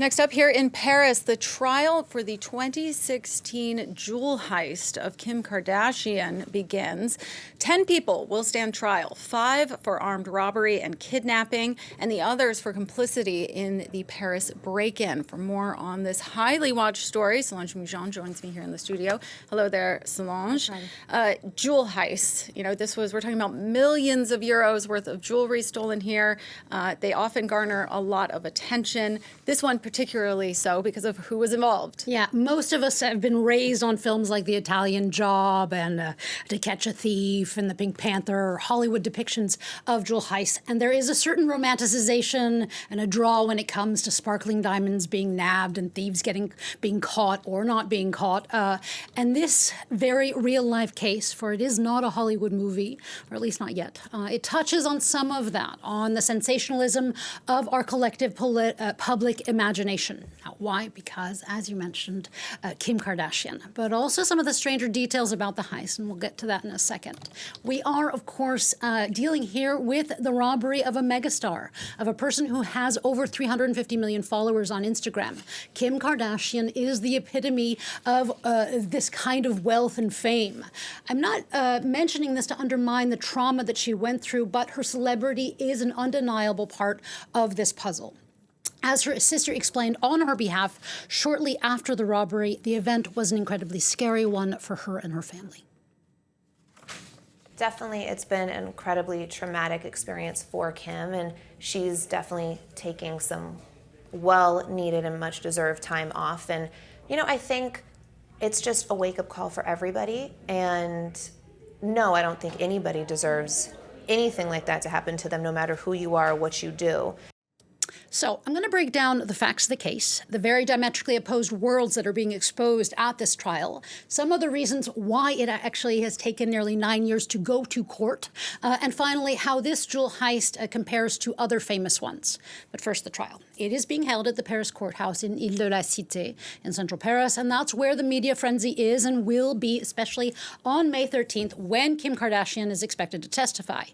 Next up here in Paris, the trial for the 2016 jewel heist of Kim Kardashian begins. 10 people will stand trial, 5 for armed robbery and kidnapping, and the others for complicity in the Paris break-in. For more on this highly watched story, Solange Moujon joins me here in the studio. Hello there, Solange. Jewel heists. You know, we're talking about millions of euros worth of jewelry stolen here. They often garner a lot of attention. This one particularly so because of who was involved. Yeah, most of us have been raised on films like The Italian Job and To Catch a Thief and The Pink Panther, or Hollywood depictions of jewel heists. And there is a certain romanticization and a draw when it comes to sparkling diamonds being nabbed and thieves being caught or not being caught. And this very real-life case, for it is not a Hollywood movie, or at least not yet, it touches on some of that, on the sensationalism of our collective public imagination. Now, why? Because, as you mentioned, Kim Kardashian, but also some of the stranger details about the heist, and we'll get to that in a second. We are, of course, dealing here with the robbery of a megastar, of a person who has over 350 million followers on Instagram. Kim Kardashian is the epitome of this kind of wealth and fame. I'm not mentioning this to undermine the trauma that she went through, but her celebrity is an undeniable part of this puzzle. As her sister explained on her behalf, shortly after the robbery, the event was an incredibly scary one for her and her family. Definitely, it's been an incredibly traumatic experience for Kim, and she's definitely taking some well-needed and much-deserved time off. And, you know, I think it's just a wake-up call for everybody. And no, I don't think anybody deserves anything like that to happen to them, no matter who you are or what you do. So I'm going to break down the facts of the case, the very diametrically opposed worlds that are being exposed at this trial, some of the reasons why it actually has taken nearly 9 years to go to court, and finally, how this jewel heist compares to other famous ones. But first, the trial. It is being held at the Paris courthouse in Ile-de-la-Cité in central Paris, and that's where the media frenzy is and will be, especially on May 13th, when Kim Kardashian is expected to testify.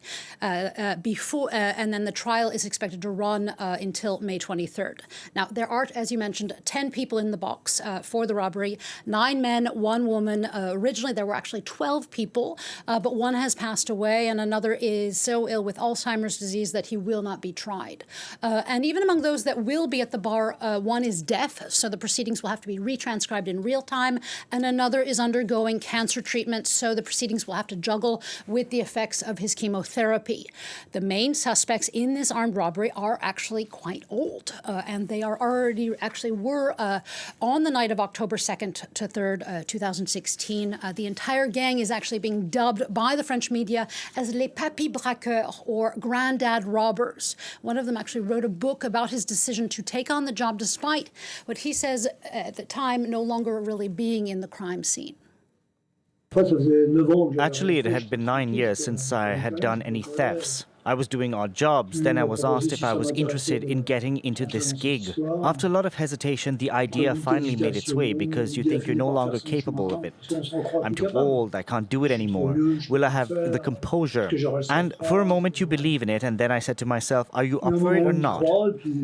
And then the trial is expected to run until May 23rd. Now, there are, as you mentioned, 10 people in the box for the robbery, 9 men, 1 woman. Originally, there were actually 12 people, but one has passed away, and another is so ill with Alzheimer's disease that he will not be tried. And even among those that will be at the bar, one is deaf, so the proceedings will have to be retranscribed in real time, and another is undergoing cancer treatment, so the proceedings will have to juggle with the effects of his chemotherapy. The main suspects in this armed robbery are actually quite old, and they are were on the night of October 2nd to 3rd, 2016. The entire gang is actually being dubbed by the French media as les papis braqueurs, or granddad robbers. One of them actually wrote a book about his decision to take on the job despite what he says at the time no longer really being in the crime scene. Actually, it had been 9 years since I had done any thefts. I was doing odd jobs, then I was asked if I was interested in getting into this gig. After a lot of hesitation, the idea finally made its way because you think you're no longer capable of it. I'm too old, I can't do it anymore. Will I have the composure? And for a moment you believe in it, and then I said to myself, are you up for it or not?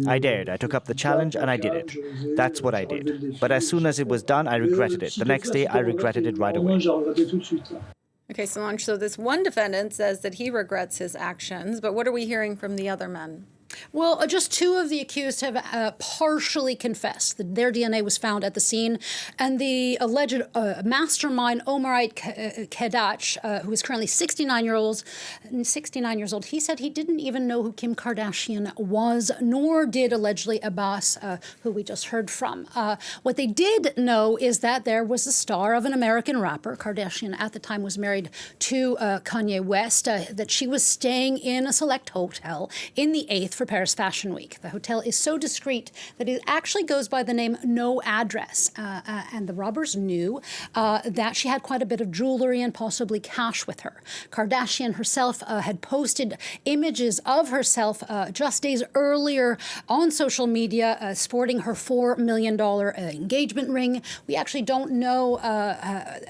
I dared, I took up the challenge and I did it. That's what I did. But as soon as it was done, I regretted it. The next day, I regretted it right away. Okay, Solange, so this one defendant says that he regrets his actions, but what are we hearing from the other men? Well, just 2 of the accused have partially confessed that their DNA was found at the scene, and the alleged mastermind Omarite Kedach, who is currently 69 years old, he said he didn't even know who Kim Kardashian was, nor did allegedly Abbas, who we just heard from. What they did know is that there was a star of an American rapper. Kardashian at the time was married to Kanye West, that she was staying in a select hotel in the 8th for Paris Fashion Week. The hotel is so discreet that it actually goes by the name No Address. And the robbers knew that she had quite a bit of jewelry and possibly cash with her. Kardashian herself had posted images of herself just days earlier on social media sporting her $4 million engagement ring. We actually don't know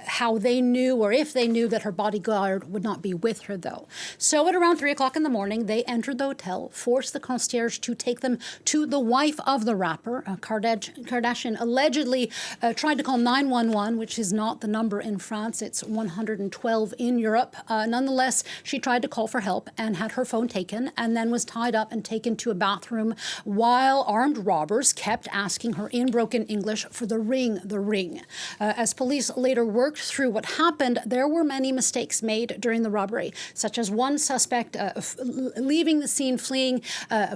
how they knew or if they knew that her bodyguard would not be with her, though. So at around 3 o'clock in the morning, they entered the hotel, forced the the concierge to take them to the wife of the rapper. Kardashian allegedly tried to call 911, which is not the number in France. It's 112 in Europe. Nonetheless, she tried to call for help and had her phone taken, and then was tied up and taken to a bathroom while armed robbers kept asking her in broken English for the ring. As police later worked through what happened, there were many mistakes made during the robbery, such as one suspect leaving the scene, fleeing,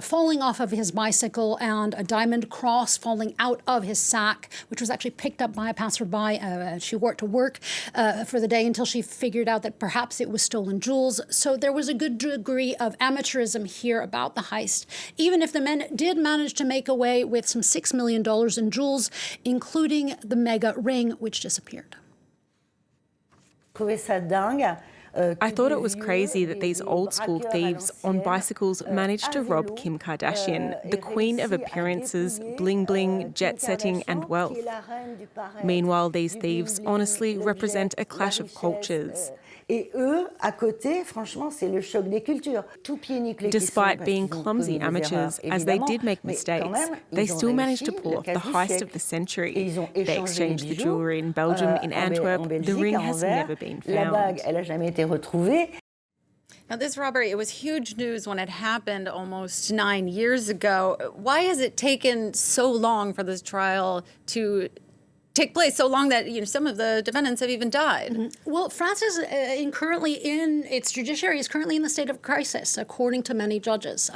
falling off of his bicycle, and a diamond cross falling out of his sack, which was actually picked up by a passerby. She wore it to work for the day until she figured out that perhaps it was stolen jewels. So there was a good degree of amateurism here about the heist, even if the men did manage to make away with some $6 million in jewels, including the mega ring, which disappeared. I thought it was crazy that these old-school thieves on bicycles managed to rob Kim Kardashian, the queen of appearances, bling-bling, jet-setting and wealth. Meanwhile, these thieves honestly represent a clash of cultures. Despite being clumsy amateurs, as they did make mistakes, they still managed to pull off the heist of the century. They exchanged the jewellery in Belgium, in Antwerp. The ring has never been found. Now, this robbery, it was huge news when it happened almost 9 years ago. Why has it taken so long for this trial to take place, so long that some of the defendants have even died? Well, France is its judiciary is currently in the state of crisis, according to many judges.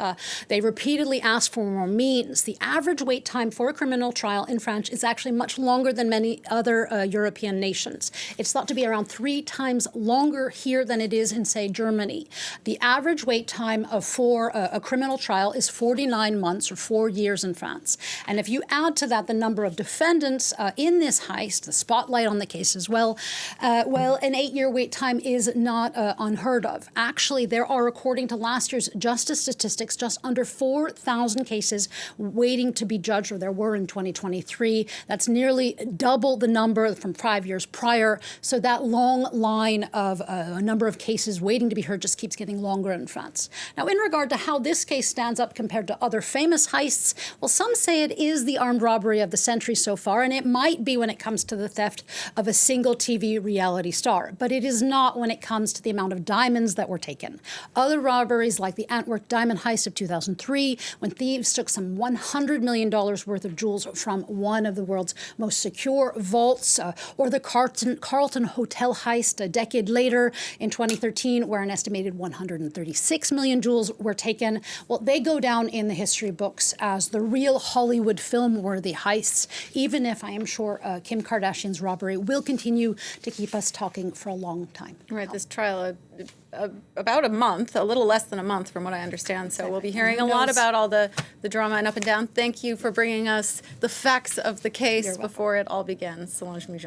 They repeatedly ask for more means. The average wait time for a criminal trial in France is actually much longer than many other European nations. It's thought to be around 3 times longer here than it is in, say, Germany. The average wait time for a criminal trial is 49 months or 4 years in France. And if you add to that the number of defendants in this heist, the spotlight on the case as well, an 8-year wait time is not unheard of. Actually, there are, according to last year's justice statistics, just under 4,000 cases waiting to be judged, or there were in 2023. That's nearly double the number from 5 years prior. So that long line of a number of cases waiting to be heard just keeps getting longer in France. Now, in regard to how this case stands up compared to other famous heists, well, some say it is the armed robbery of the century so far, and it might be when it comes to the theft of a single TV reality star. But it is not when it comes to the amount of diamonds that were taken. Other robberies, like the Antwerp diamond heist of 2003, when thieves took some $100 million worth of jewels from one of the world's most secure vaults, or the Carlton Hotel heist a decade later in 2013, where an estimated 136 million jewels were taken. Well, they go down in the history books as the real Hollywood film-worthy heists, even if I am sure Kim Kardashian's robbery will continue to keep us talking for a long time. Right, this trial, about a month, a little less than a month from what I understand. So we'll be hearing a lot about all the drama and up and down. Thank you for bringing us the facts of the case before it all begins. Solange Moujon.